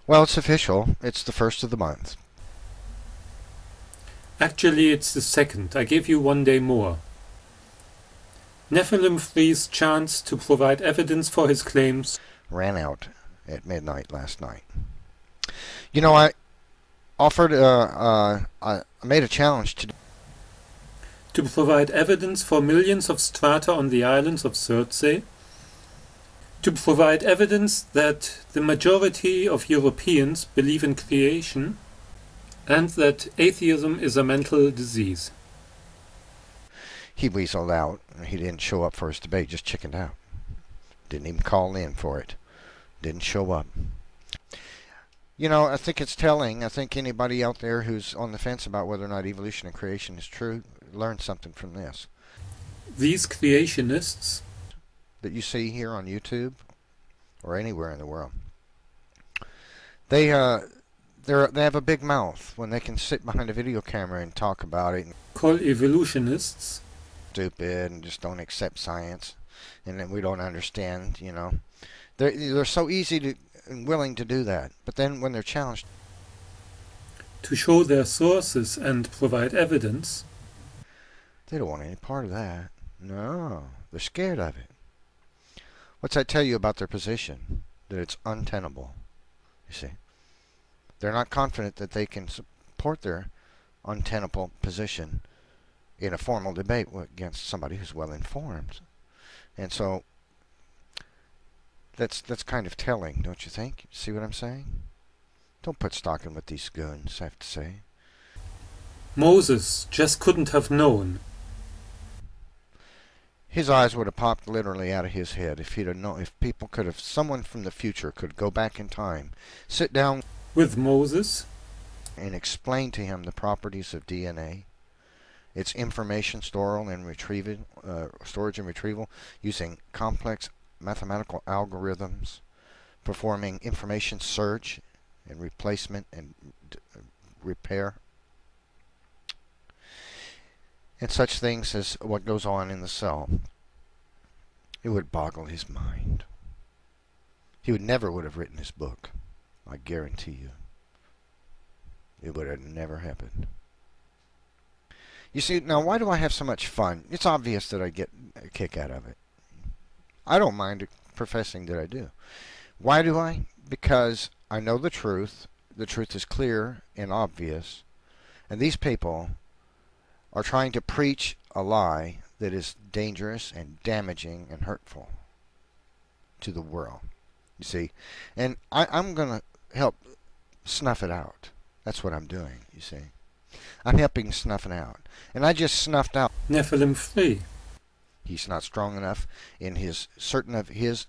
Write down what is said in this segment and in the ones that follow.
Well, it's official. It's the first of the month. Actually, it's the second. I gave you 1 day more. NephilimFree's chance to provide evidence for his claims Ran out at midnight last night. You know, I offered, I made a challenge to provide evidence for millions of strata on the islands of Surtsey, to provide evidence that the majority of Europeans believe in creation, and that atheism is a mental disease. He weaseled out. He didn't show up for his debate, just chickened out. Didn't even call in for it. Didn't show up. You know, I think it's telling. I think anybody out there who's on the fence about whether or not evolution and creation is true, learn something from this. These creationists that you see here on YouTube or anywhere in the world, they have a big mouth when they can sit behind a video camera and talk about it. Call evolutionists stupid and just don't accept science, and then we don't understand. You know, they're so easy to and willing to do that, but then when they're challenged to show their sources and provide evidence, they don't want any part of that. No, they're scared of it. What's that tell you about their position? That it's untenable. You see, they're not confident that they can support their untenable position in a formal debate against somebody who's well informed. And so that's kind of telling, don't you think? See what I'm saying? Don't put stock in what these goons have to say. Moses just couldn't have known. His eyes would have popped literally out of his head if he'd have known. If people could have, someone from the future could go back in time, sit down with Moses, and explain to him the properties of DNA, its information storage and retrieval using complex mathematical algorithms, performing information search and replacement and repair, and such things as what goes on in the cell. It would boggle his mind. He would have written this book. I guarantee you. It would have never happened. You see, now why do I have so much fun? It's obvious that I get a kick out of it. I don't mind professing that I do. Why do I? Because I know the truth. The truth is clear and obvious. And these people are trying to preach a lie that is dangerous and damaging and hurtful to the world. You see? And I'm going to help snuff it out. That's what I'm doing, you see. I'm helping snuff it out. And I just snuffed out NephilimFree. He's not strong enough in his certain of his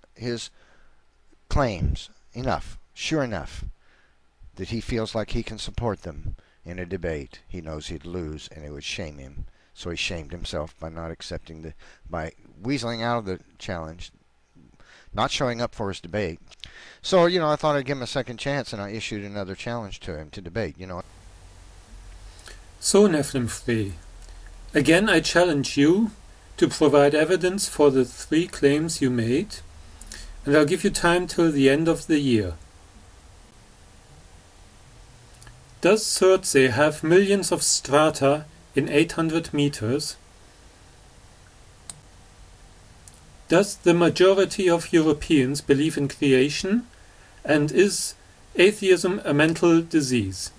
claims. Sure enough, that he feels like he can support them in a debate. He knows he'd lose and it would shame him. So he shamed himself by not accepting by weaseling out of the challenge, not showing up for his debate. So, you know, I thought I'd give him a second chance, and I issued another challenge to him to debate, you know. So, NephilimFree, again I challenge you to provide evidence for the 3 claims you made, and I'll give you time till the end of the year. Does Surtsey have millions of strata in 800 meters? Does the majority of Europeans believe in creation? And is atheism a mental disease?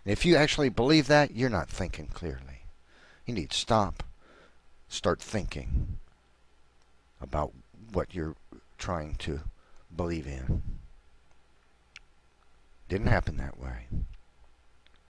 If you actually believe that, you're not thinking clearly. You need to stop. Start thinking about what you're trying to believe in. Didn't happen that way.